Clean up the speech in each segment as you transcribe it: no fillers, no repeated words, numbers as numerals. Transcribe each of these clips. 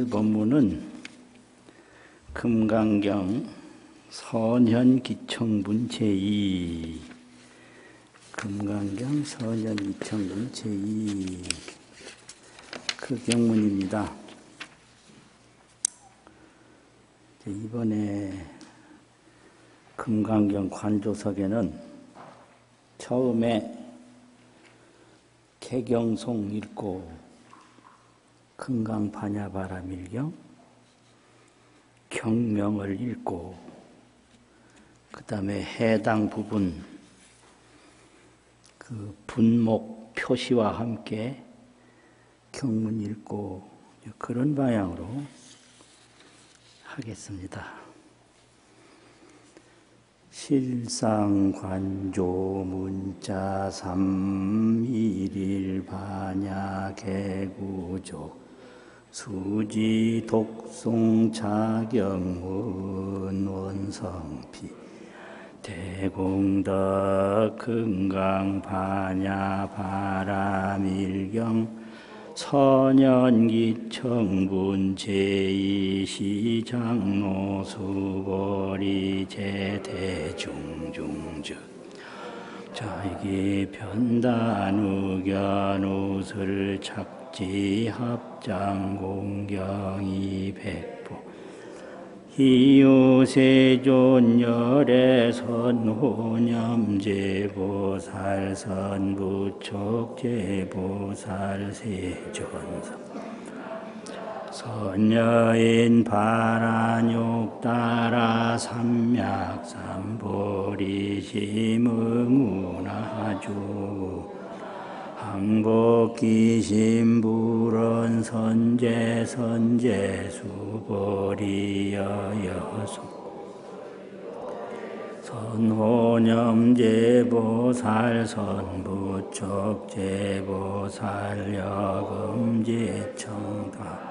오늘 본문은 금강경 선현기청문 제2 금강경 선현기청문 제2 그 경문입니다. 이번에 금강경 관조석에는 처음에 개경송 읽고 금강반야바라밀경 경명을 읽고 그 다음에 해당 부분 그 분목 표시와 함께 경문 읽고 그런 방향으로 하겠습니다. 실상관조 문자 삼일일 반야 개구조 수지 독송 자경문 원성피 대공덕 금강 반야 바라밀경 선현기 청분 제2시 장로 수보리 제대중중즉 자이기 변단우견 우슬 착지 합장 공경이 백보 희유세존 열애 선호념 제보살 선부촉 제보살 세존사 선여인 바라욕 따라 삼맥 삼보리 심응운하주 항복기심불언 선제 수보리 여여수 선호념 제보살 선부촉 제보살 여금 제청다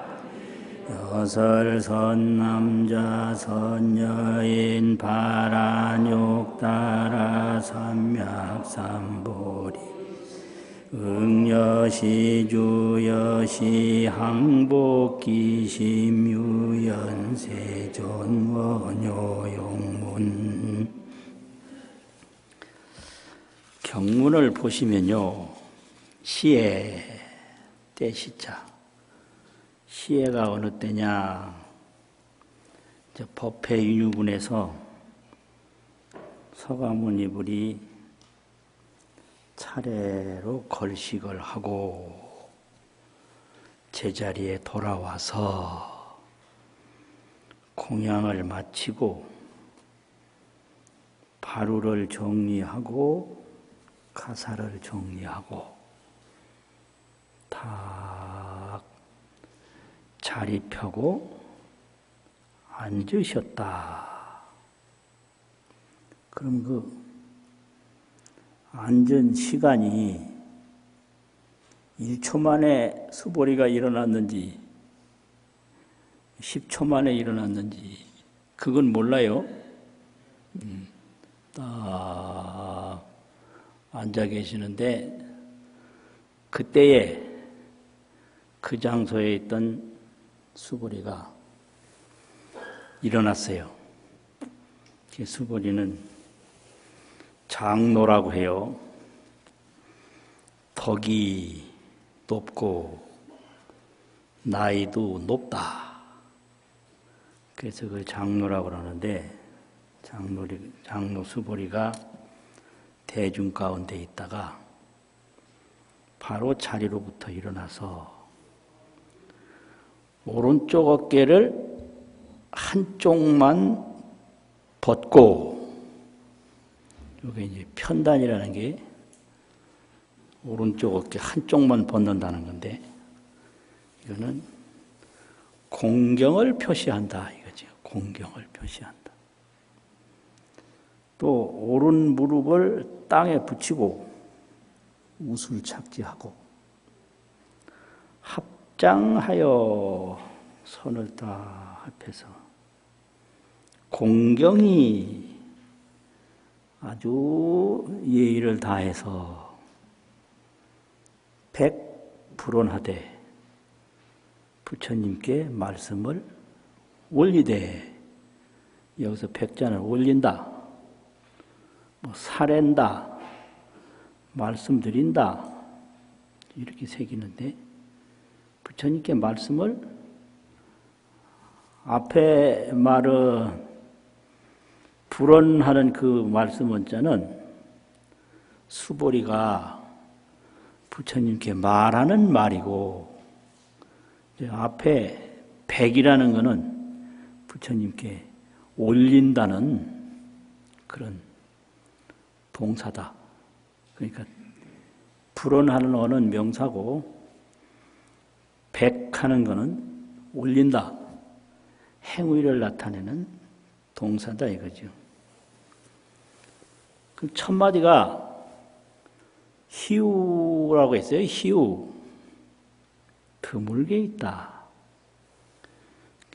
여설 선남자 선여인 바라욕 따라 삼맥 삼보리 응여시 주여시 항복기심 유연세존 원효용문 경문을 보시면요. 시해 때시자 시해가 어느 때냐 법회유유분에서 서가모니불이 차례로 걸식을 하고 제자리에 돌아와서 공양을 마치고 바루를 정리하고 가사를 정리하고 딱 자리 펴고 앉으셨다. 그럼 그 앉은 시간이 1초 만에 수보리가 일어났는지 10초 만에 일어났는지 그건 몰라요. 딱 앉아 계시는데 그때에 그 장소에 있던 수보리가 일어났어요. 그 수보리는 장로라고 해요. 덕이 높고 나이도 높다. 그래서 그 장로라고 그러는데 장로 수보리가 대중 가운데 있다가 바로 자리로부터 일어나서 오른쪽 어깨를 한쪽만 벗고 이게 이제 편단이라는 게 오른쪽 어깨 한쪽만 벗는다는 건데 이거는 공경을 표시한다 이거죠. 공경을 표시한다. 또 오른 무릎을 땅에 붙이고 우술 착지하고 합장하여 손을 딱 합해서 공경이 아주 예의를 다해서 100불언하되 부처님께 말씀을 올리되, 여기서 백자는 올린다, 뭐 사랜다, 말씀드린다 이렇게 새기는데, 부처님께 말씀을, 앞에 말은 불언하는 그 말씀 원자는 수보리가 부처님께 말하는 말이고, 앞에 백이라는 것은 부처님께 올린다는 그런 동사다. 그러니까 불언하는 어는 명사고, 백하는 것은 올린다, 행위를 나타내는 동사다 이거죠. 그 첫 마디가 희우라고 했어요. 희우. 드물게 있다.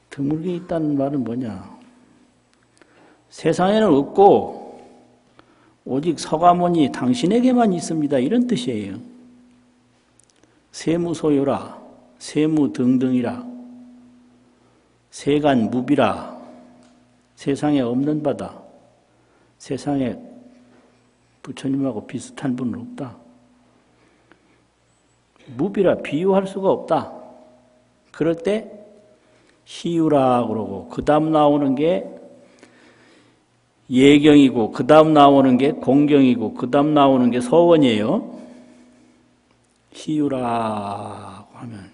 드물게 있다는 말은 뭐냐? 세상에는 없고 오직 서가모니 당신에게만 있습니다, 이런 뜻이에요. 세무소요라, 세무등등이라, 세간무비라, 세상에 없는 바다. 세상에 부처님하고 비슷한 분은 없다. 무비라, 비유할 수가 없다. 그럴 때 희유라 그러고, 그 다음 나오는 게 예경이고, 그 다음 나오는 게 공경이고, 그 다음 나오는 게 서원이에요. 희유라고 하면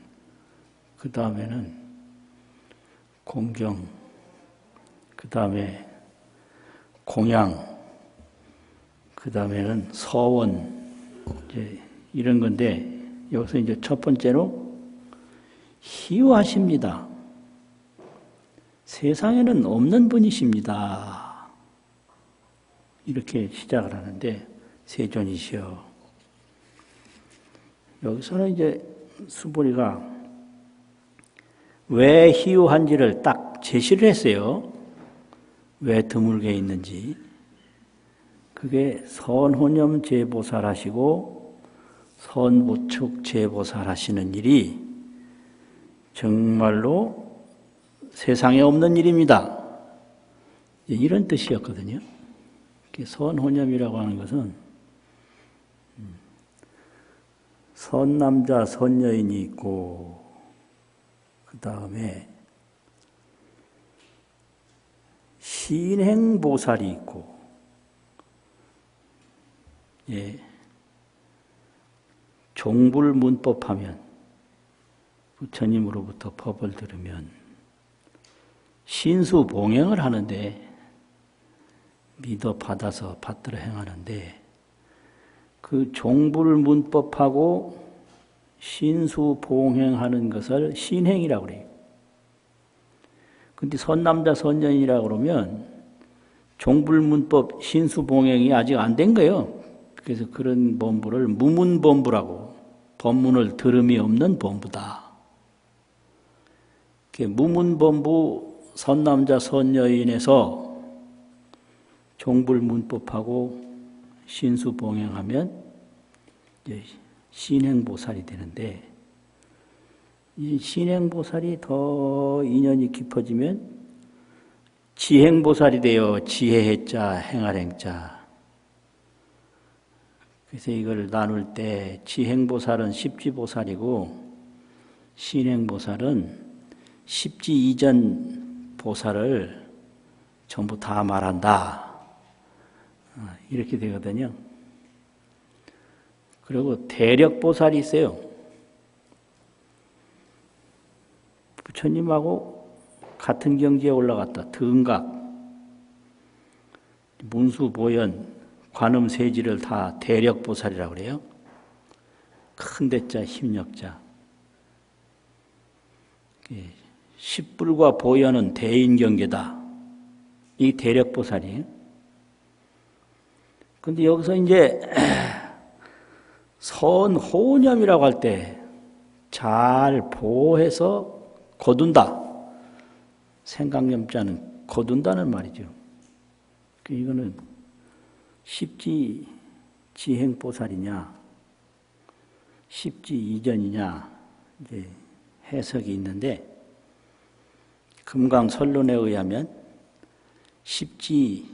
그 다음에는 공경, 그 다음에 공양, 그 다음에는 서원, 이제 이런 건데, 여기서 이제 첫 번째로 희유하십니다. 세상에는 없는 분이십니다. 이렇게 시작을 하는데, 세존이시여. 여기서는 이제 수보리가 왜 희유한지를 딱 제시를 했어요. 왜 드물게 있는지. 그게 선호념 제보살 하시고 선보축 제보살 하시는 일이 정말로 세상에 없는 일입니다. 이런 뜻이었거든요. 선호념이라고 하는 것은 선남자, 선여인이 있고, 그 다음에 신행보살이 있고, 예, 종불문법하면, 부처님으로부터 법을 들으면 신수봉행을 하는데, 믿어 받아서 받들어 행하는데, 그 종불문법하고 신수봉행하는 것을 신행이라고 그래요. 근데 선남자, 선녀인이라고 그러면 종불문법, 신수봉행이 아직 안 된 거예요. 그래서 그런 범부를 무문범부라고, 법문을 들음이 없는 범부다. 무문범부 선남자, 선녀인에서 종불문법하고 신수봉행하면 신행보살이 되는데, 이 신행보살이 더 인연이 깊어지면 지행보살이 돼요. 지혜해자, 행할행자. 그래서 이걸 나눌 때 지행보살은 십지보살이고, 신행보살은 십지 이전 보살을 전부 다 말한다. 이렇게 되거든요. 그리고 대력보살이 있어요. 부처님하고 같은 경지에 올라갔다. 등각, 문수보현, 관음세지를 다 대력보살이라고 그래요. 큰 대자, 힘력자. 십불과 보현은 대인경계다. 이 대력보살이에요. 근데 여기서 이제 선호념이라고 할 때 잘 보호해서 거둔다. 생각념자는 거둔다는 말이죠. 이거는 십지 지행보살이냐, 십지 이전이냐, 이제 해석이 있는데 금강설론에 의하면 십지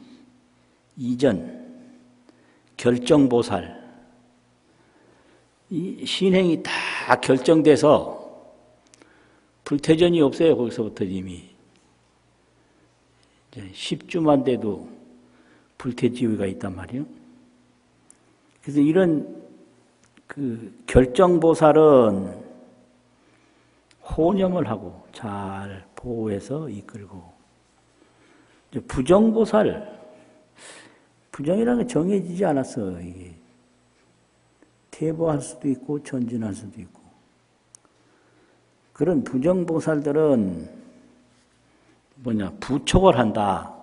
이전 결정보살 이 신행이 다 결정돼서 불태전이 없어요. 거기서부터 이미 10주만 돼도 불태지위가 있단 말이에요. 그래서 이런 그 결정보살은 호념을 하고 잘 보호해서 이끌고, 부정보살, 부정이라는 게 정해지지 않았어. 이게 퇴보할 수도 있고 전진할 수도 있고. 그런 부정보살들은 부촉을 한다.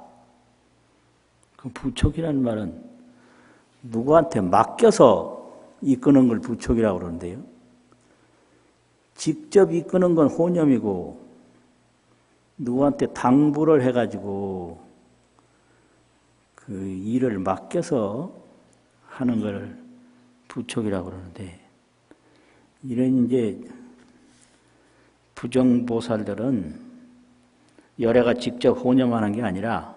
그 부촉이라는 말은 누구한테 맡겨서 이끄는 걸 부촉이라고 그러는데요. 직접 이끄는 건 호념이고, 누구한테 당부를 해가지고 그 일을 맡겨서 하는 걸 부촉이라고 그러는데, 이런 이제 부정보살들은 열애가 직접 호념하는 게 아니라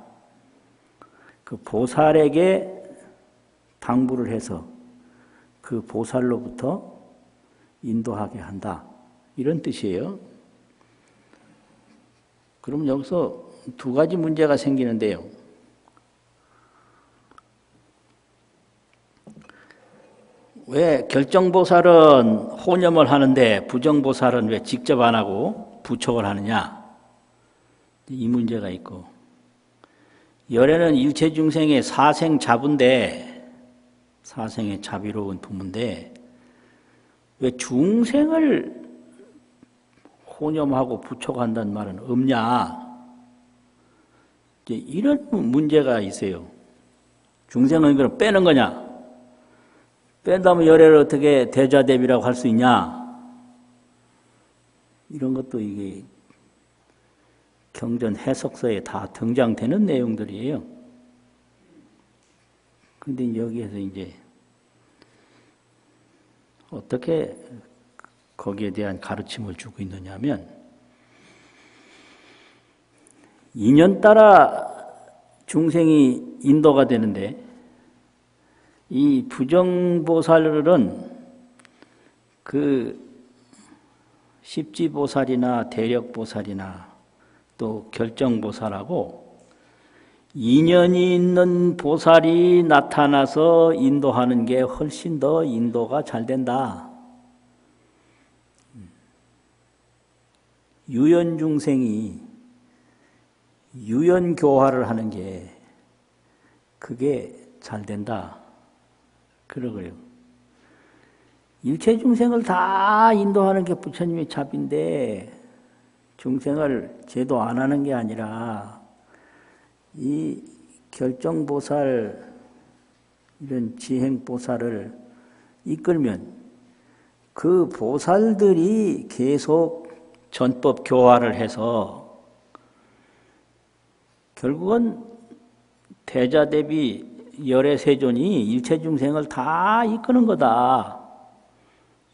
그 보살에게 당부를 해서 그 보살로부터 인도하게 한다. 이런 뜻이에요. 그럼 여기서 두 가지 문제가 생기는데요. 왜 결정보살은 호념을 하는데 부정보살은 왜 직접 안 하고 부촉을 하느냐? 이 문제가 있고, 열애는 일체중생의 사생 자부인데, 사생의 자비로운 부모인데 왜 중생을 호념하고 부촉한다는 말은 없냐? 이제 이런 문제가 있어요. 중생은 그럼 빼는 거냐? 뺀다면 열애를 어떻게 대자대비라고 할 수 있냐? 이런 것도 이게 경전 해석서에 다 등장되는 내용들이에요. 근데 여기에서 이제 어떻게 거기에 대한 가르침을 주고 있느냐면, 인연 따라 중생이 인도가 되는데, 이 부정보살은 그 십지보살이나 대력보살이나 또 결정보살하고 인연이 있는 보살이 나타나서 인도하는 게 훨씬 더 인도가 잘 된다. 유연중생이 유연교화를 하는 게 그게 잘 된다. 그러고요. 일체중생을 다 인도하는 게 부처님의 자비인데 중생을 제도 안 하는 게 아니라 이 결정보살, 이런 지행보살을 이끌면 그 보살들이 계속 전법 교화를 해서 결국은 대자대비 열애세존이 일체중생을 다 이끄는 거다.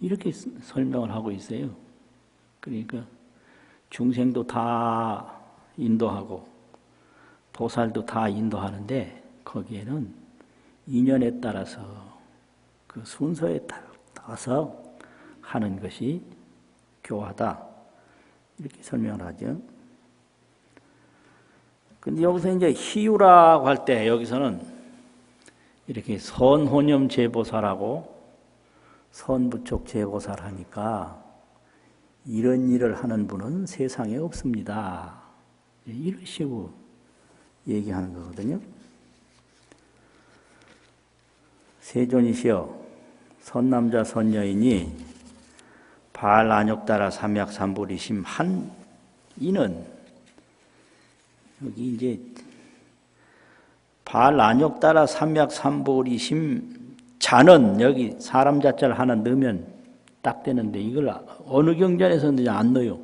이렇게 설명을 하고 있어요. 그러니까 중생도 다 인도하고 보살도 다 인도하는데 거기에는 인연에 따라서 그 순서에 따라서 하는 것이 교화다. 이렇게 설명을 하죠. 근데 여기서 이제 희유라고 할 때 여기서는 이렇게 선호념 제보살하고 선부촉 제보살 하니까 이런 일을 하는 분은 세상에 없습니다. 이런 식으로 얘기하는 거거든요. 세존이시여, 선남자 선여인이 발안욕따라 삼약삼불이심 한 이는, 여기 이제 발안욕따라 삼약삼불이심 자는, 여기 사람 자자를 하나 넣으면 딱 되는데 이걸 어느 경전에서는 안 넣어요.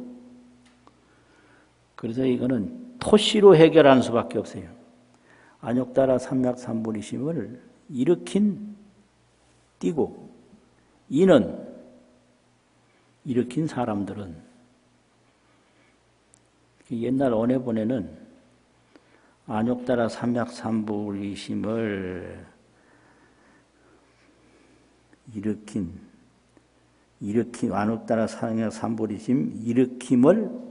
그래서 이거는 토시로 해결하는 수밖에 없어요. 안욕따라 삼약삼불이심을 일으킨 띄고, 이는 일으킨 사람들은 옛날 원해본에는 안욕따라 삼약삼불이심을 일으킨 안욕따라 삼약삼불이심 일으킴을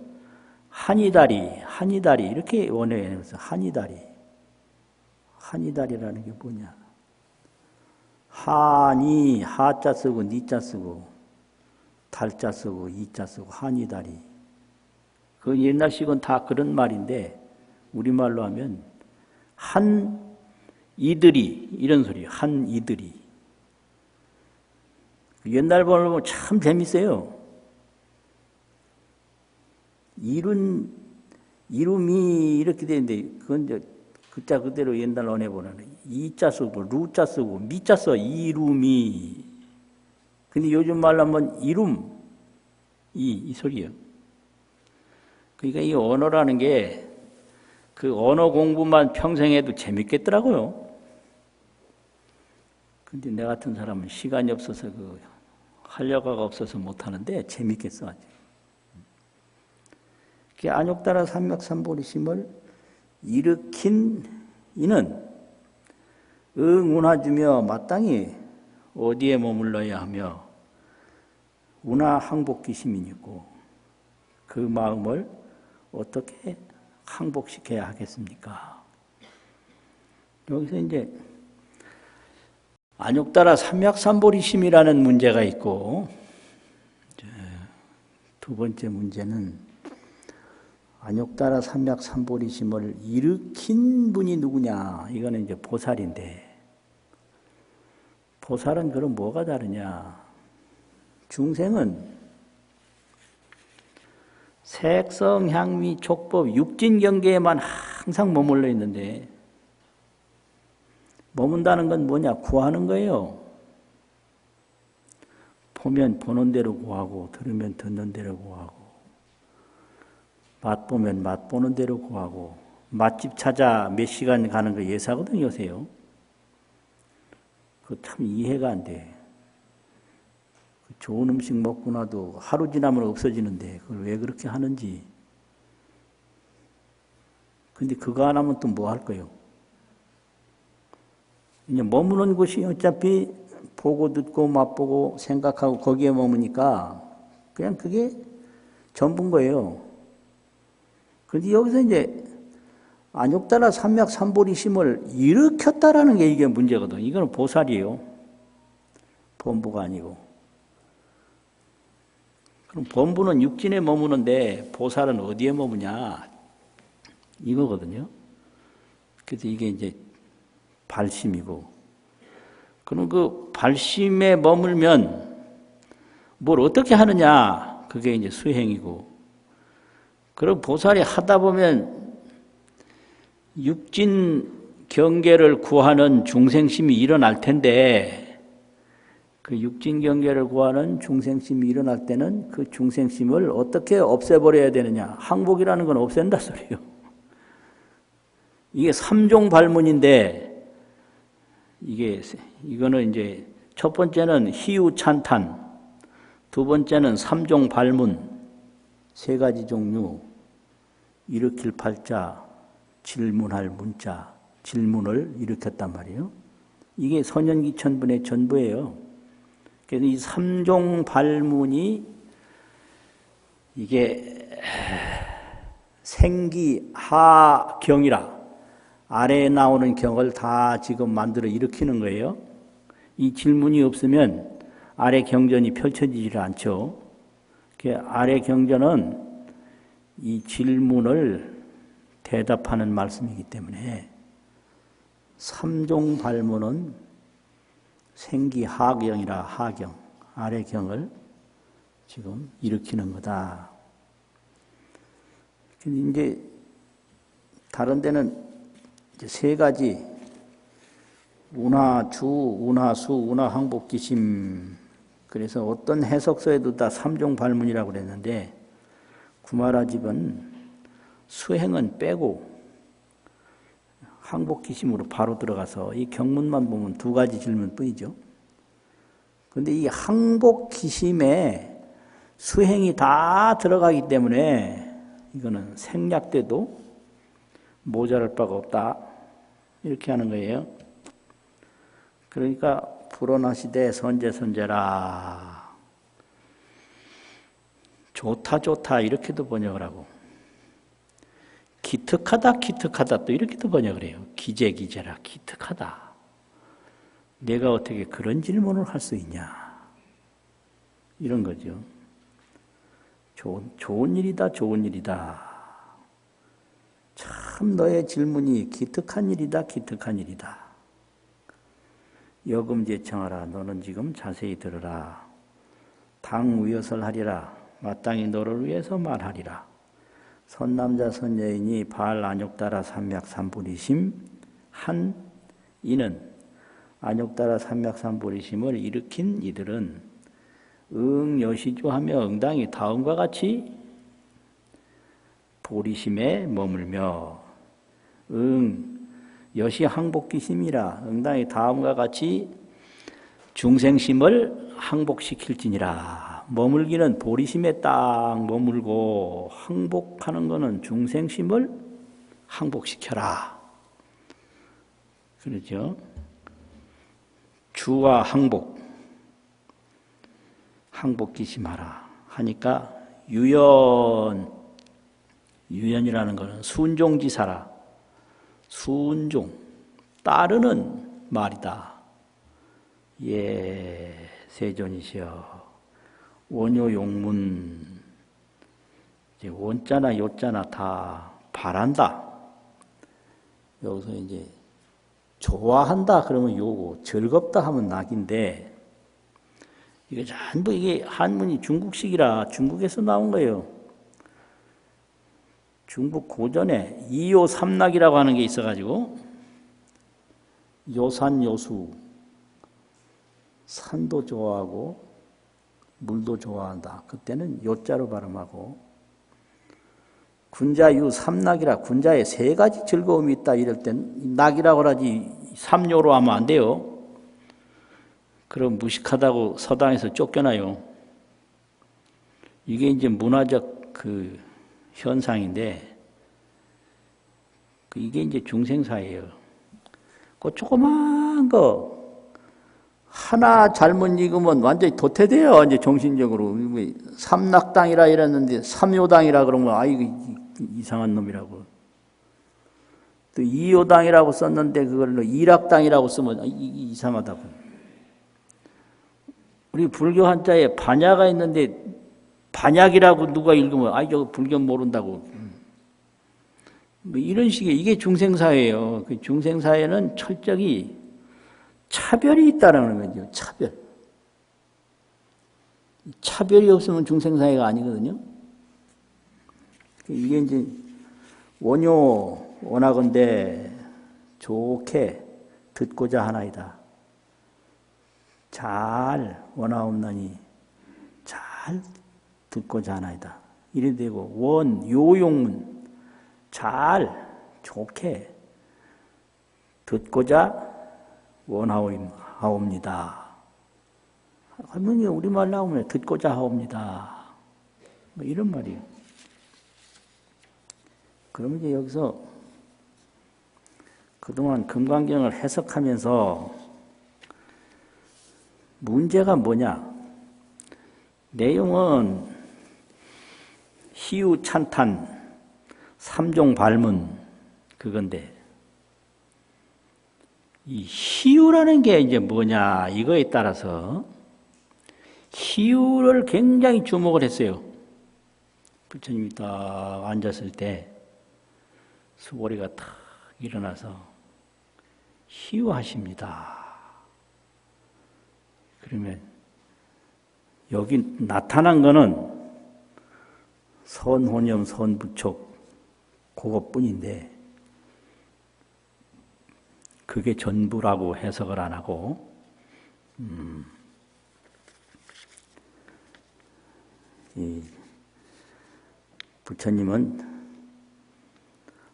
한이다리 이렇게 원해서 한이다리라는 게 뭐냐? 한이 하자 쓰고 니자 쓰고 달자 쓰고 이자 쓰고 한이다리. 그 옛날식은 다 그런 말인데 우리말로 하면 한 이들이 이런 소리예요. 한 이들이. 옛날 번호 보면 참 재밌어요. 이름이 이렇게 되는데 그건 이제 글자 그대로 옛날 언어 보면 이자 쓰고 루자 쓰고 미자 써 이름이. 근데 요즘 말로 하면 이름 이 소리예요. 그러니까 이 언어라는 게 그 언어 공부만 평생 해도 재밌겠더라고요. 근데 내 같은 사람은 시간이 없어서 그 활력가 없어서 못 하는데 재밌겠어 아주. 그 안욕따라 삼맥삼보리심을 일으킨 이는 응운하주며 마땅히 어디에 머물러야 하며 운하 항복기심이 있고 그 마음을 어떻게 항복시켜야 하겠습니까? 여기서 이제 안욕따라 삼약삼보리심이라는 문제가 있고 두 번째 문제는 안욕따라 삼약삼보리심을 일으킨 분이 누구냐? 이거는 이제 보살인데 보살은 그럼 뭐가 다르냐? 중생은 색성, 향미, 촉법, 육진 경계에만 항상 머물러 있는데 머문다는 건 뭐냐? 구하는 거예요. 보면 보는 대로 구하고 들으면 듣는 대로 구하고 맛보면 맛보는 대로 구하고 맛집 찾아 몇 시간 가는 거 예사거든요. 요새요. 그거 참 이해가 안 돼. 좋은 음식 먹고 나도 하루 지나면 없어지는데 그걸 왜 그렇게 하는지. 근데 그거 안 하면 또 뭐 할 거예요? 이제 머무는 곳이 어차피 보고 듣고 맛보고 생각하고 거기에 머무니까 그냥 그게 전부인 거예요. 그런데 여기서 이제 안욕따라 삼맥삼보리심을 일으켰다라는 게 이게 문제거든. 이거는 보살이에요. 범부가 아니고. 그럼 범부는 육진에 머무는데 보살은 어디에 머무냐? 이거거든요. 그래서 이게 이제 발심이고. 그럼 그 발심에 머물면 뭘 어떻게 하느냐? 그게 이제 수행이고. 그럼 보살이 하다 보면 육진 경계를 구하는 중생심이 일어날 텐데 그 육진 경계를 구하는 중생심이 일어날 때는 그 중생심을 어떻게 없애버려야 되느냐. 항복이라는 건 없앤다 소리예요. 이게 삼종 발문인데 이거는 이제 첫 번째는 희우찬탄, 두 번째는 삼종 발문, 세 가지 종류, 일으킬 팔자, 질문할 문자, 질문을 일으켰단 말이에요. 이게 선현기천분의 전부예요. 그래서 이 삼종 발문이 이게 생기하경이라 아래에 나오는 경을 다 지금 만들어 일으키는 거예요. 이 질문이 없으면 아래 경전이 펼쳐지질 않죠. 아래 경전은 이 질문을 대답하는 말씀이기 때문에 삼종 발문은 생기하경이라 하경, 아래 경을 지금 일으키는 거다. 이제 다른 데는 이제 세 가지 운하주, 운하수, 운하항복기심. 그래서 어떤 해석서에도 다 삼종 발문이라고 그랬는데 구마라집은 수행은 빼고 항복기심으로 바로 들어가서 이 경문만 보면 두 가지 질문뿐이죠. 그런데 이 항복기심에 수행이 다 들어가기 때문에 이거는 생략 때도 모자랄 바가 없다. 이렇게 하는 거예요. 그러니까 불어나시되 선제선제라. 좋다 좋다 이렇게도 번역을 하고, 기특하다 기특하다 또 이렇게도 번역을 해요. 기재기재라. 기특하다. 내가 어떻게 그런 질문을 할 수 있냐. 이런 거죠. 좋은 일이다, 좋은 일이다. 참 너의 질문이 기특한 일이다, 기특한 일이다. 여금제청하라. 너는 지금 자세히 들으라. 당우여설 하리라. 마땅히 너를 위해서 말하리라. 선남자 선여인이 바알 안욕따라 삼맥삼불이심 한 이는, 안욕따라 삼맥삼불이심을 일으킨 이들은 여시주하며 응당이 다음과 같이 보리심에 머물며, 여시 항복기심이라. 응당이 다음과 같이 중생심을 항복시킬지니라. 머물기는 보리심에 딱 머물고, 항복하는 것은 중생심을 항복시켜라. 그렇죠? 주와 항복기심하라 하니까 유연이라는 것은 순종지사라. 순종, 따르는 말이다. 예, 세존이시여. 원효용문, 이제 원자나 요자나 다 바란다. 여기서 이제 좋아한다 그러면 요고, 즐겁다 하면 낙인데, 이게 전부 이게 한문이 중국식이라 중국에서 나온 거예요. 중국 고전에 이요삼락이라고 하는 게 있어가지고, 요산요수, 산도 좋아하고 물도 좋아한다. 그때는 요자로 발음하고, 군자유 삼락이라, 군자에 세 가지 즐거움이 있다 이럴 땐 낙이라고 하지 삼요로 하면 안 돼요. 그럼 무식하다고 서당에서 쫓겨나요. 이게 이제 문화적 그 현상인데, 이게 이제 중생사예요. 그 조그만 거 하나 잘못 읽으면 완전히 도태돼요. 이제 정신적으로. 삼락당이라 이랬는데 삼요당이라 그러면 이거 이상한 놈이라고. 또 이요당이라고 썼는데 그걸 이락당이라고 쓰면 이상하다고. 우리 불교 한자에 반야가 있는데 반약이라고 누가 읽으면 저거 불교 모른다고. 뭐 이런 식의, 이게 중생사예요. 그 중생사에는 철저히 차별이 있다라는 거죠. 차별이 없으면 중생사회가 아니거든요. 이게 이제 원하건대 좋게 듣고자 하나이다. 잘 원하옵나니 잘 듣고자 하나이다. 이래 되고, 요용문 잘 좋게 듣고자 원하옵니다. 할머니가 우리말 나오면 듣고자 하옵니다. 뭐 이런 말이에요. 그러면 이제 여기서 그동안 금강경을 해석하면서 문제가 뭐냐? 내용은 희유 찬탄, 삼종 발문 그건데, 이 희유라는 게 이제 뭐냐 이거에 따라서 희유를 굉장히 주목을 했어요. 부처님이 딱 앉았을 때 수고리가 탁 일어나서 희유하십니다. 그러면 여기 나타난 거는 선혼염, 선부촉 그것뿐인데, 그게 전부라고 해석을 안 하고, 이 부처님은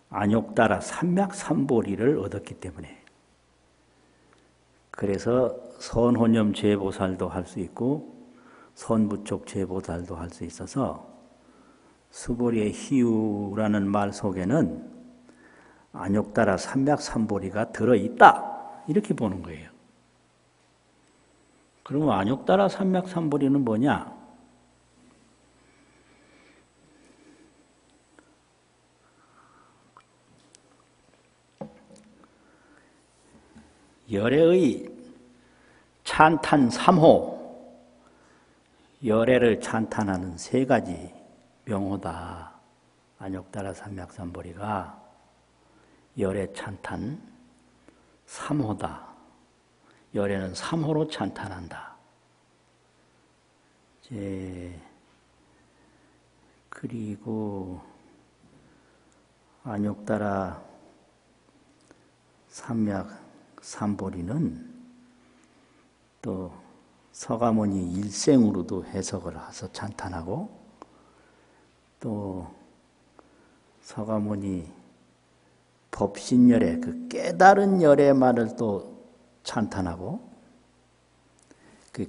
안욕따라 삼맥삼보리를 얻었기 때문에, 그래서 선혼염 제보살도 할 수 있고 선부촉 제보살도 할 수 있어서 수보리의 희유라는 말 속에는 안욕따라 삼맥삼보리가 들어있다 이렇게 보는 거예요. 그러면 안욕따라 삼맥삼보리는 뭐냐? 열애의 찬탄 3호, 열애를 찬탄하는 세 가지 명호다. 안욕따라 삼맥삼보리가 열애 찬탄 3호다. 열애는 3호로 찬탄한다. 그리고 안욕따라 삼맥삼보리는 또 서가모니 일생으로도 해석을 해서 찬탄하고 또 서가모니 법신열애, 그 깨달은 열애만을 또 찬탄하고 그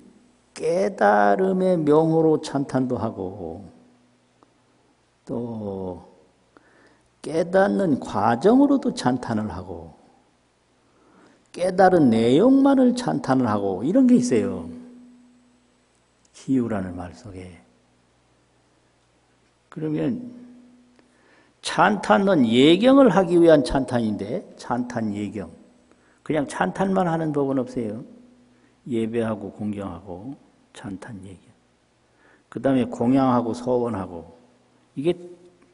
깨달음의 명호로 찬탄도 하고 또 깨닫는 과정으로도 찬탄을 하고 깨달은 내용만을 찬탄을 하고 이런 게 있어요. 희유라는 말 속에. 그러면 찬탄은 예경을 하기 위한 찬탄인데 찬탄 예경. 그냥 찬탄만 하는 법은 없어요. 예배하고 공경하고 찬탄 예경. 그 다음에 공양하고 서원하고 이게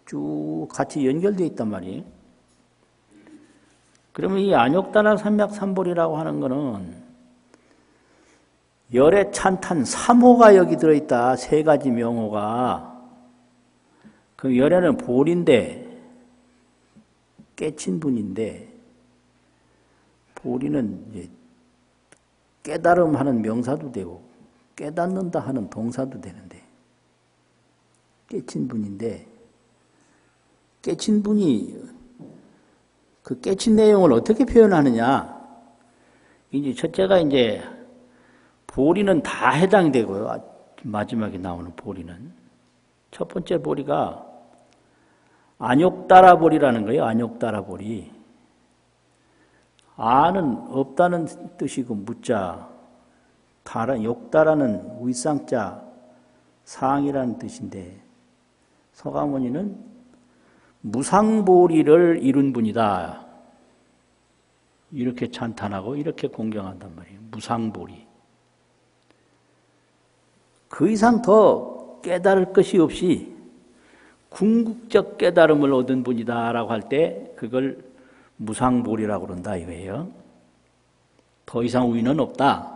쭉 같이 연결되어 있단 말이에요. 그러면 이 안욕따라 삼맥삼보리라고 하는 거는 열애 찬탄 3호가 여기 들어있다. 세 가지 명호가. 그 열애는 보리인데 깨친 분인데 보리는 이제 깨달음하는 명사도 되고 깨닫는다 하는 동사도 되는데 깨친 분인데 깨친 분이 그 깨친 내용을 어떻게 표현하느냐? 이제 첫째가 이제 보리는 다 해당되고요. 마지막에 나오는 보리는 첫 번째 보리가 안욕따라 보리라는 거예요. 안욕따라 보리. 아는 없다는 뜻이고 무자, 욕따라는 위상자, 상이라는 뜻인데 서가모니는 무상보리를 이룬 분이다. 이렇게 찬탄하고 이렇게 공경한단 말이에요. 무상보리. 그 이상 더 깨달을 것이 없이 궁극적 깨달음을 얻은 분이다라고 할 때 그걸 무상보리라고 그런다 이거예요. 더 이상 위는 없다.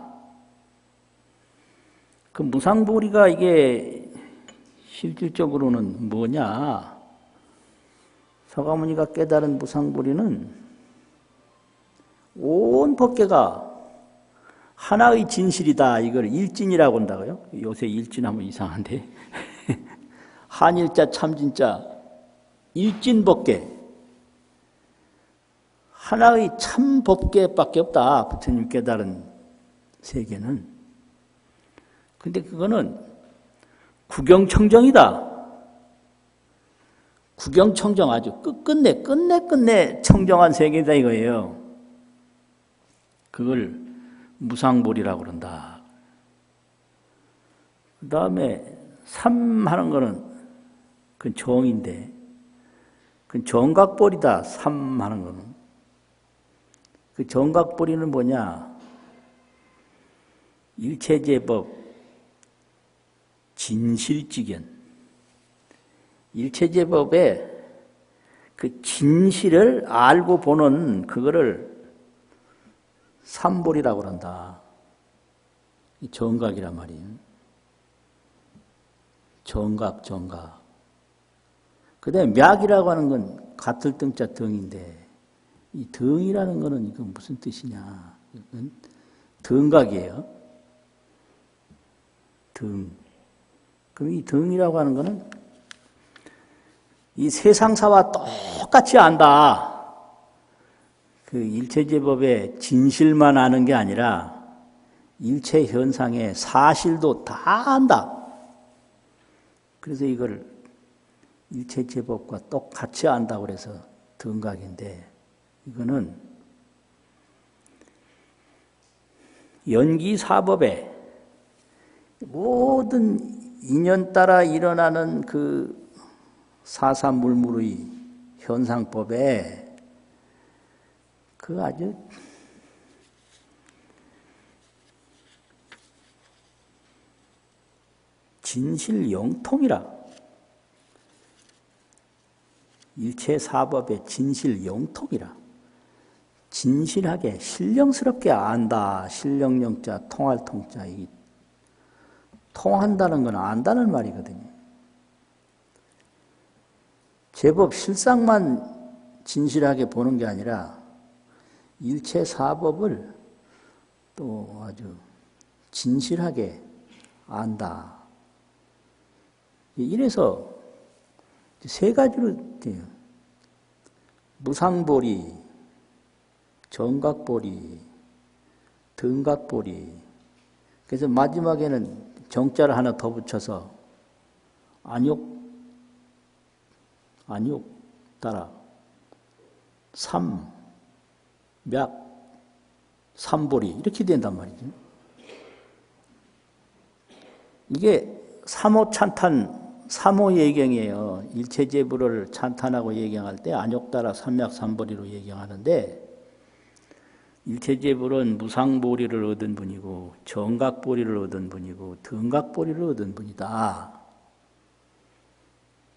그 무상보리가 이게 실질적으로는 뭐냐? 서가모니가 깨달은 무상보리는 온 법계가 하나의 진실이다. 이걸 일진이라고 한다고요. 요새 일진하면 이상한데. 한일자 참진자 일진법계. 하나의 참 법계밖에 없다. 부처님 깨달은 세계는. 근데 그거는 구경청정이다. 구경청정 아주 끝내 청정한 세계다 이거예요. 그걸 무상보리라고 그런다. 그 다음에 삼 하는 거는 그 정인데 그 정각보리다. 삼 하는 거는. 그 정각보리는 뭐냐? 일체제법 진실지견. 일체제법의 그 진실을 알고 보는 그거를 삼보리라고 그런다. 이 정각이란 말이에요. 정각. 그 다음에 맥이라고 하는 건 같을 등자 등인데 이 등이라는 거는 이건 무슨 뜻이냐? 이건 등각이에요. 등. 그럼 이 등이라고 하는 거는 이 세상사와 똑같이 안다. 그 일체제법의 진실만 아는 게 아니라 일체 현상의 사실도 다 안다. 그래서 이걸 일체제법과 똑같이 안다고 그래서 등각인데, 이거는 연기사법에 모든 인연 따라 일어나는 그 사사물물의 현상법에 그 아주 진실영통이라, 일체사법의 진실영통이라, 진실하게 신령스럽게 안다. 신령영자 통할 통자, 이 통한다는 건 안다는 말이거든요. 제법 실상만 진실하게 보는 게 아니라 일체사법을 또 아주 진실하게 안다. 이래서 세 가지로 돼요. 무상보리, 정각보리, 등각보리. 그래서 마지막에는 정자를 하나 더 붙여서 안욕 따라 삼보리 이렇게 된단 말이죠. 이게 삼오찬탄, 삼오예경이에요. 일체제부를 찬탄하고 예경할 때 안욕 따라 삼보리로 예경하는데, 일체제불은 무상보리를 얻은 분이고 정각보리를 얻은 분이고 등각보리를 얻은 분이다.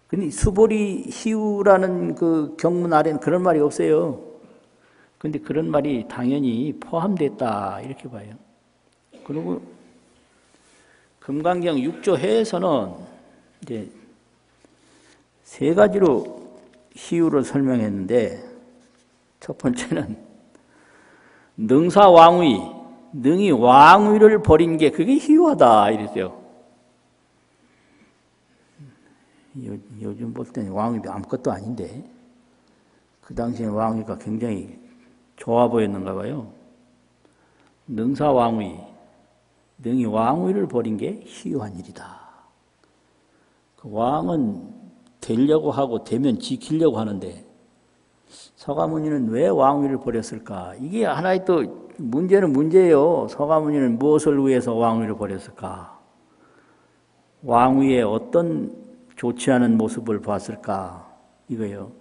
근데 수보리 희우라는 그 경문 아래는 그런 말이 없어요. 근데 그런 말이 당연히 포함됐다 이렇게 봐요. 그리고 금강경 6조 해에서는 이제 세 가지로 희우를 설명했는데, 첫 번째는 능사왕위, 능이 왕위를 버린 게 그게 희유하다 이랬어요. 요즘 볼 때는 왕위도 아무것도 아닌데 그 당시에 왕위가 굉장히 좋아 보였는가 봐요. 능사왕위, 능이 왕위를 버린 게 희유한 일이다. 그 왕은 되려고 하고 되면 지키려고 하는데 서가모니는 왜 왕위를 버렸을까? 이게 하나의 또 문제는 문제예요. 서가모니는 무엇을 위해서 왕위를 버렸을까? 왕위의 어떤 좋지 않은 모습을 봤을까? 이거예요.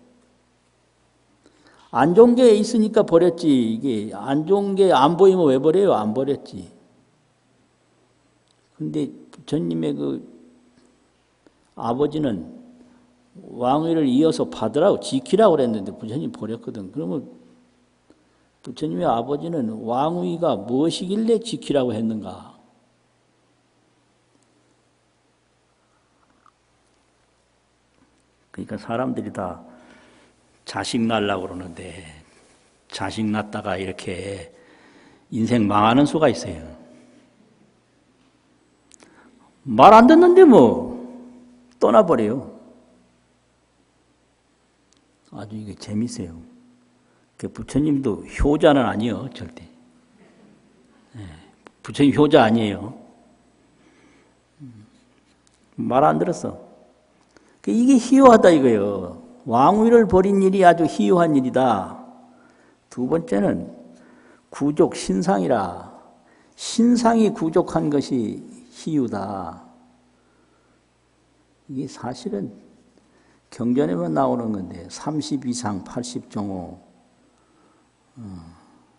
안 좋은 게 있으니까 버렸지. 이게 안 좋은 게 안 보이면 왜 버려요? 안 버렸지. 근데 부처님의 그 아버지는 왕위를 이어서 받으라고 지키라고 그랬는데 부처님이 버렸거든. 그러면 부처님의 아버지는 왕위가 무엇이길래 지키라고 했는가? 그러니까 사람들이 다 자식 낳으려고 그러는데 자식 낳다가 이렇게 인생 망하는 수가 있어요. 말 안 듣는데 뭐 떠나버려요. 아주 이게 재밌어요. 부처님도 효자는 아니에요, 절대. 부처님 효자 아니에요. 말 안 들었어. 이게 희유하다 이거예요. 왕위를 버린 일이 아주 희유한 일이다. 두 번째는 구족 신상이라. 신상이 구족한 것이 희유다. 이게 사실은 경전에만 나오는 건데 30이상 80종호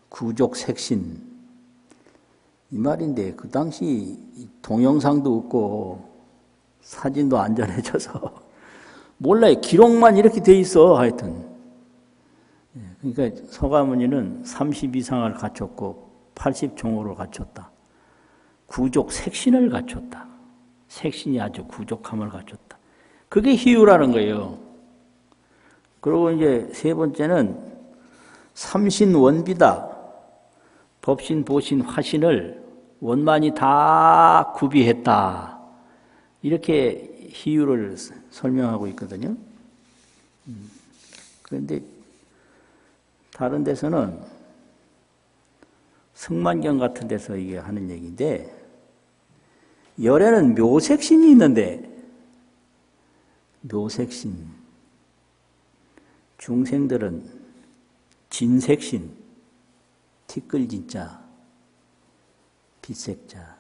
구족색신 이 말인데 그 당시 동영상도 없고 사진도 안 전해져서 몰라요. 기록만 이렇게 돼 있어 하여튼. 그러니까 서가모니는 30이상을 갖췄고 80종호를 갖췄다. 구족색신을 갖췄다. 색신이 아주 구족함을 갖췄다. 그게 희유라는 거예요. 그리고 이제 세 번째는 삼신원비다. 법신, 보신, 화신을 원만히 다 구비했다. 이렇게 희유를 설명하고 있거든요. 그런데 다른 데서는 승만경 같은 데서 이게 하는 얘기인데 열에는 묘색신이 있는데 묘색신, 중생들은 진색신, 티끌진자, 빛색자.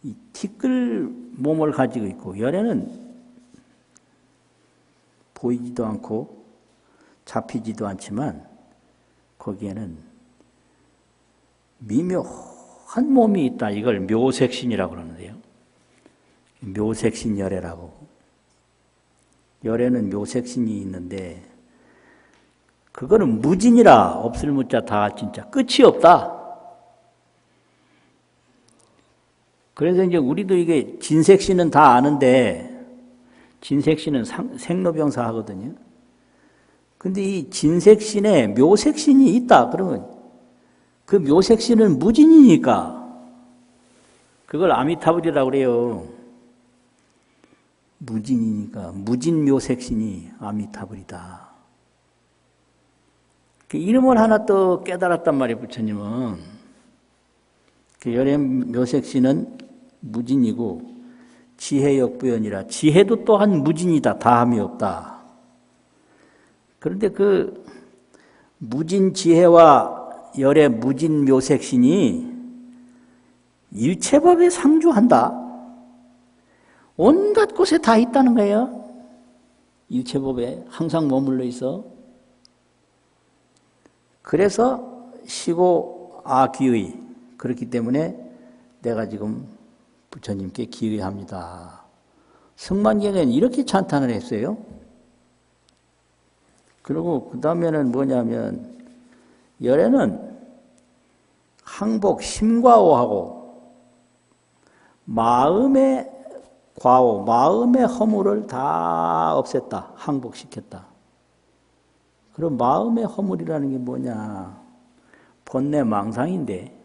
이 티끌 몸을 가지고 있고 열애는 보이지도 않고 잡히지도 않지만 거기에는 미묘한 몸이 있다. 이걸 묘색신이라고 그러는데요. 묘색신 열애라고. 열애는 묘색신이 있는데 그거는 무진이라 없을 무자 다 진짜 끝이 없다. 그래서 이제 우리도 이게 진색신은 다 아는데 진색신은 생로병사 하거든요. 근데 이 진색신에 묘색신이 있다. 그러면 그 묘색신은 무진이니까 그걸 아미타불이라고 그래요. 무진이니까 무진묘색신이 아미타불이다. 그 이름을 하나 또 깨달았단 말이에요. 부처님은 그 열애묘색신은 무진이고 지혜역부연이라 지혜도 또한 무진이다. 다함이 없다. 그런데 그 무진지혜와 열애 무진묘색신이 일체법에 상주한다. 온갖 곳에 다 있다는 거예요. 일체법에 항상 머물러 있어. 그래서 시고 아귀의 그렇기 때문에 내가 지금 부처님께 기의합니다. 승만경에는 이렇게 찬탄을 했어요. 그리고 그 다음에는 뭐냐면 열애는 항복 심과오하고 마음의 과오, 마음의 허물을 다 없앴다. 항복시켰다. 그럼 마음의 허물이라는 게 뭐냐? 번뇌 망상인데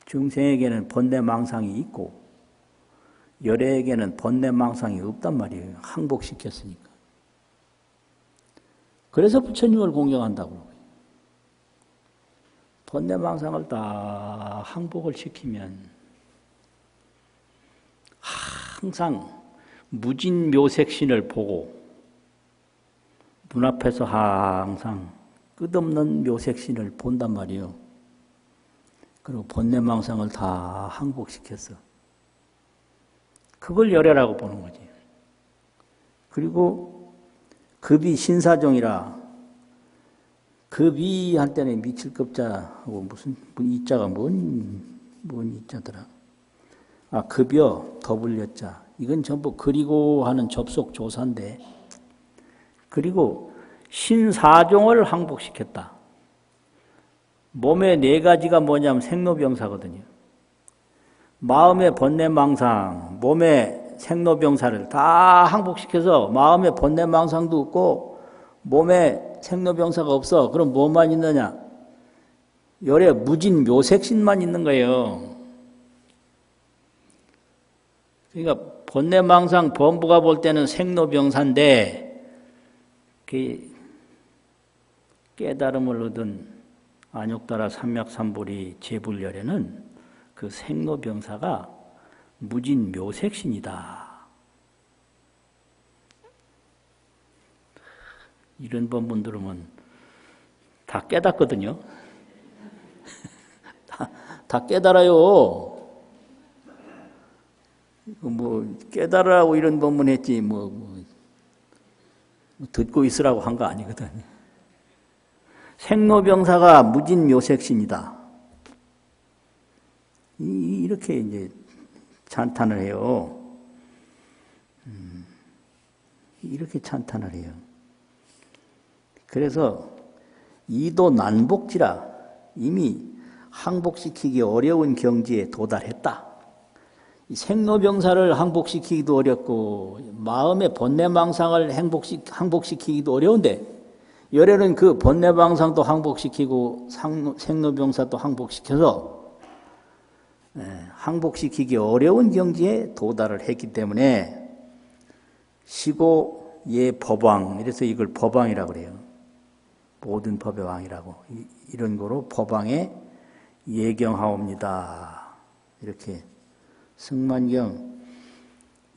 중생에게는 번뇌 망상이 있고 열애에게는 번뇌 망상이 없단 말이에요. 항복시켰으니까. 그래서 부처님을 공경한다고. 번뇌 망상을 다 항복을 시키면 항상 무진묘색신을 보고 눈앞에서 항상 끝없는 묘색신을 본단 말이에요. 그리고 번뇌망상을 다 항복시켰어. 그걸 열애라고 보는 거지. 그리고 급이 신사종이라 급이 한때는 미칠급자하고 무슨 이자가 뭔 이자더라. 아, 급여 더불렸자. 이건 전부 그리고 하는 접속 조사인데 그리고 신사종을 항복시켰다. 몸의 네 가지가 뭐냐면 생로병사거든요. 마음의 번뇌망상, 몸의 생로병사를 다 항복시켜서 마음의 번뇌망상도 없고 몸에 생로병사가 없어. 그럼 뭐만 있느냐? 열애 무진 묘색신만 있는 거예요. 그러니까 번뇌망상 범부가 볼 때는 생로병사인데 그 깨달음을 얻은 안욕따라 삼맥삼불이 제불열애는 그 생로병사가 무진 묘색신이다. 이런 법문 들으면 다 깨닫거든요. 다 깨달아요. 뭐 깨달으라고 이런 법문 했지 뭐 듣고 있으라고 한 거 아니거든. 생로병사가 무진묘색신이다. 이렇게 이제 찬탄을 해요. 이렇게 찬탄을 해요. 그래서 이도 난복지라 이미 항복시키기 어려운 경지에 도달했다. 이 생로병사를 항복시키기도 어렵고 마음의 번뇌망상을 항복시키기도 어려운데 열애는 그 번뇌망상도 항복시키고 생로병사도 항복시켜서 항복시키기 어려운 경지에 도달을 했기 때문에 시고 예 법왕, 이래서 이걸 법왕이라고 그래요. 모든 법의 왕이라고. 이런 거로 법왕에 예경하옵니다. 이렇게 승만경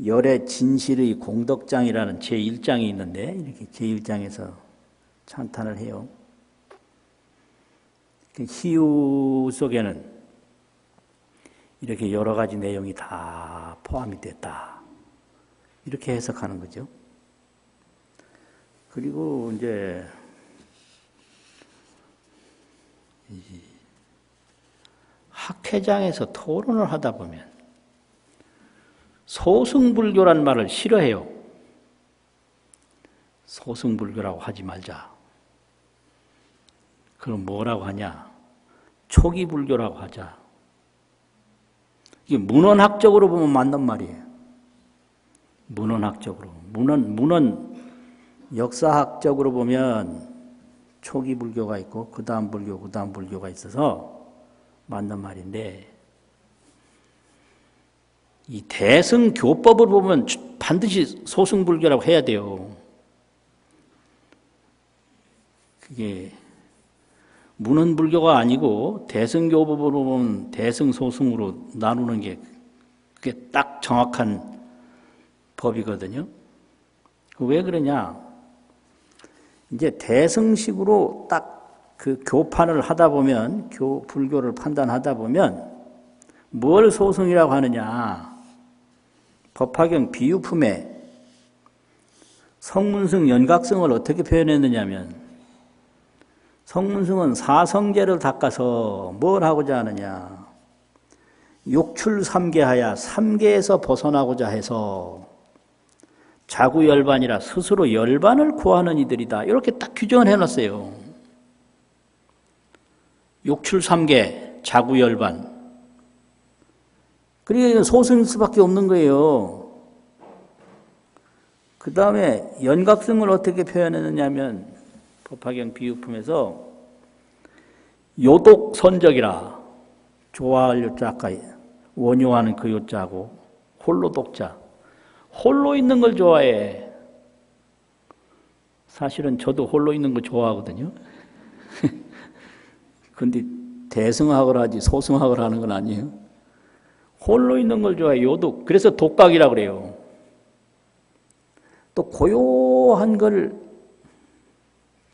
열의 진실의 공덕장이라는 제1장이 있는데 이렇게 제1장에서 찬탄을 해요. 희유 속에는 이렇게 여러 가지 내용이 다 포함이 됐다. 이렇게 해석하는 거죠. 그리고 이제 학회장에서 토론을 하다 보면 소승불교란 말을 싫어해요. 소승불교라고 하지 말자. 그럼 뭐라고 하냐? 초기불교라고 하자. 이게 문헌학적으로 보면 맞는 말이에요. 문헌학적으로. 문헌 역사학적으로 보면 초기불교가 있고 그 다음 불교가 있어서 맞는 말인데 이 대승교법을 보면 반드시 소승불교라고 해야 돼요. 그게 문헌불교가 아니고 대승교법으로 보면 대승소승으로 나누는 게 그게 딱 정확한 법이거든요. 왜 그러냐? 이제 대승식으로 딱 그 교판을 하다 보면 불교를 판단하다 보면 뭘 소승이라고 하느냐? 법화경 비유품에 성문승 연각성을 어떻게 표현했느냐면 성문승은 사성제를 닦아서 뭘 하고자 하느냐? 욕출삼계하야 삼계에서 벗어나고자 해서 자구열반이라 스스로 열반을 구하는 이들이다. 이렇게 딱 규정을 해놨어요. 욕출삼계, 자구열반. 그러니까 소승일 수밖에 없는 거예요. 그 다음에 연각성을 어떻게 표현했느냐면 법화경 비유품에서 요독선적이라 좋아할 요자가 원효하는 그 요자고 홀로 독자. 홀로 있는 걸 좋아해. 사실은 저도 홀로 있는 거 좋아하거든요. 근데 대승학을 하지 소승학을 하는 건 아니에요. 홀로 있는 걸 좋아해. 요독. 그래서 독각이라고 그래요. 또 고요한 걸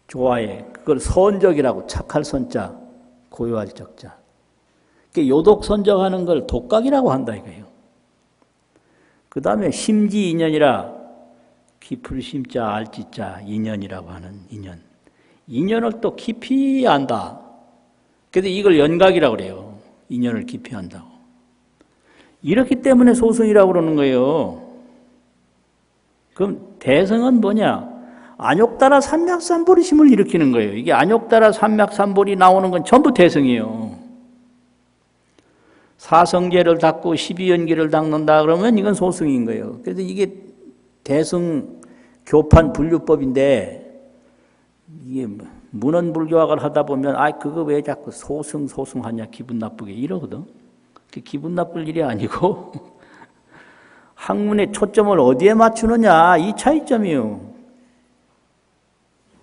좋아해. 그걸 선적이라고. 착할 선자, 고요할 적자. 요독선적하는 걸 독각이라고 한다 이거예요. 그 다음에 심지인연이라 깊을 심자 알지자 인연이라고 하는 인연. 인연을 또 깊이 안다. 그래서 이걸 연각이라고 그래요. 인연을 깊이 안다고. 이렇기 때문에 소승이라고 그러는 거예요. 그럼 대승은 뭐냐? 안욕따라 삼맥삼보리심을 일으키는 거예요. 이게 안욕따라 삼맥삼보리 나오는 건 전부 대승이에요. 사성제를 닦고 12연기를 닦는다 그러면 이건 소승인 거예요. 그래서 이게 대승 교판 분류법인데 이게 문헌불교학을 하다 보면 그거 왜 자꾸 소승하냐 기분 나쁘게 이러거든. 기분 나쁠 일이 아니고 학문의 초점을 어디에 맞추느냐 이 차이점이에요.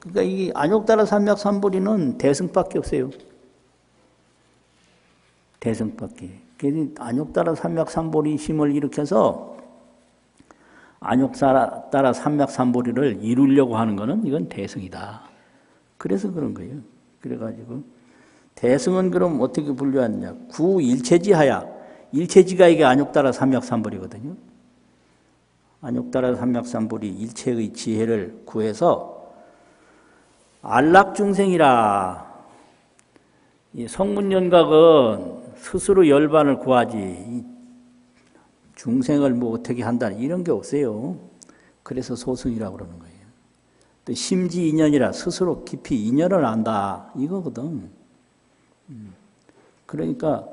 그러니까 이 안욕따라 삼맥삼보리는 대승밖에 없어요. 대승밖에. 그래서 안욕따라 삼맥삼보리심을 일으켜서 안욕따라 삼맥삼보리를 이루려고 하는 것은 이건 대승이다. 그래서 그런 거예요. 그래가지고 대승은 그럼 어떻게 분류하느냐? 구일체지하야. 일체지가 이게 안욕따라 삼맥삼보리거든요. 안욕따라 삼맥삼보리 일체의 지혜를 구해서 안락중생이라. 이 성문연각은 스스로 열반을 구하지 중생을 뭐 어떻게 한다 이런 게 없어요. 그래서 소승이라고 그러는 거예요. 또 심지인연이라 스스로 깊이 인연을 안다 이거거든. 그러니까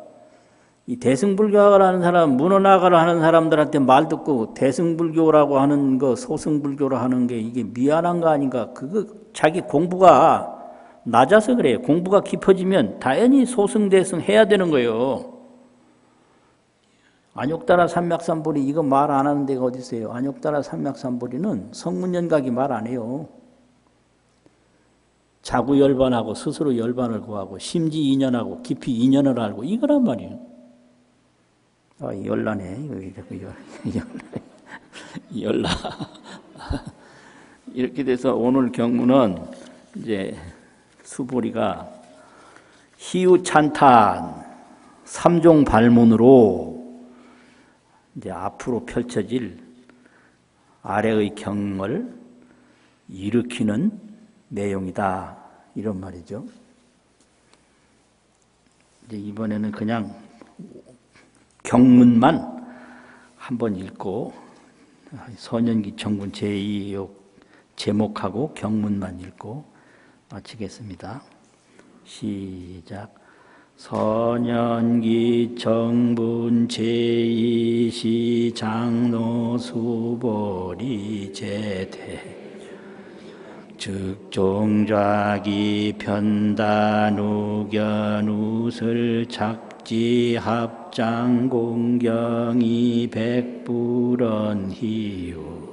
이 대승불교학을 하는 사람, 문헌학을 하는 사람들한테 말 듣고 대승불교라고 하는 거, 소승불교로 하는 게 이게 미안한 거 아닌가? 그거 자기 공부가 낮아서 그래요. 공부가 깊어지면 당연히 소승대승 해야 되는 거예요. 안욕따라 삼맥삼보리 이거 말 안 하는 데가 어디 있어요? 안욕따라 삼맥삼보리는 성문연각이 말 안 해요. 자구열반하고 스스로 열반을 구하고 심지인연하고 깊이 인연을 알고 이거란 말이에요. 열나네. 여기 자꾸 열나네. 열라. 이렇게 돼서 오늘 경문은 이제 수보리가 희우찬탄 삼종 발문으로 이제 앞으로 펼쳐질 아래의 경을 일으키는 내용이다, 이런 말이죠. 이제 이번에는 그냥 경문만 한번 읽고 선현기 청군 제2역 제목하고 경문만 읽고 마치겠습니다. 시작. 선현기 청군 제2시 장로 수보리 제태 즉종좌기 편단우견 우슬 착지 합장 공경이 백불언 희우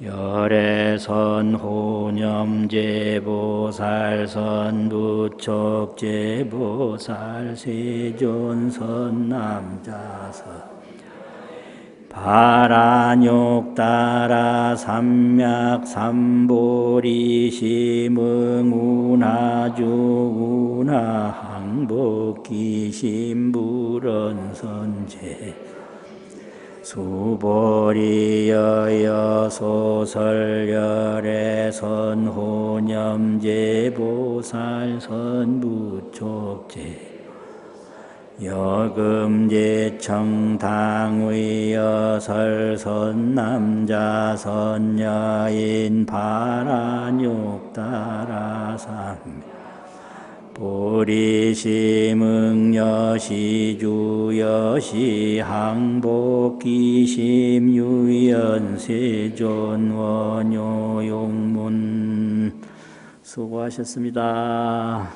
열애선 호념제보살 선부척제보살 세존선 남자선 바라욕 따라 삼약 삼보리 심응 운하주 운하 항복기 심불언 선제 수보리 여여 소설 열애 선호념제 보살 선부촉제 여금제 청당의 여설 선남자 선여인 바라욕 따라 삼 보리심응여시주 여시항복기심 유연세존 원효용문 수고하셨습니다.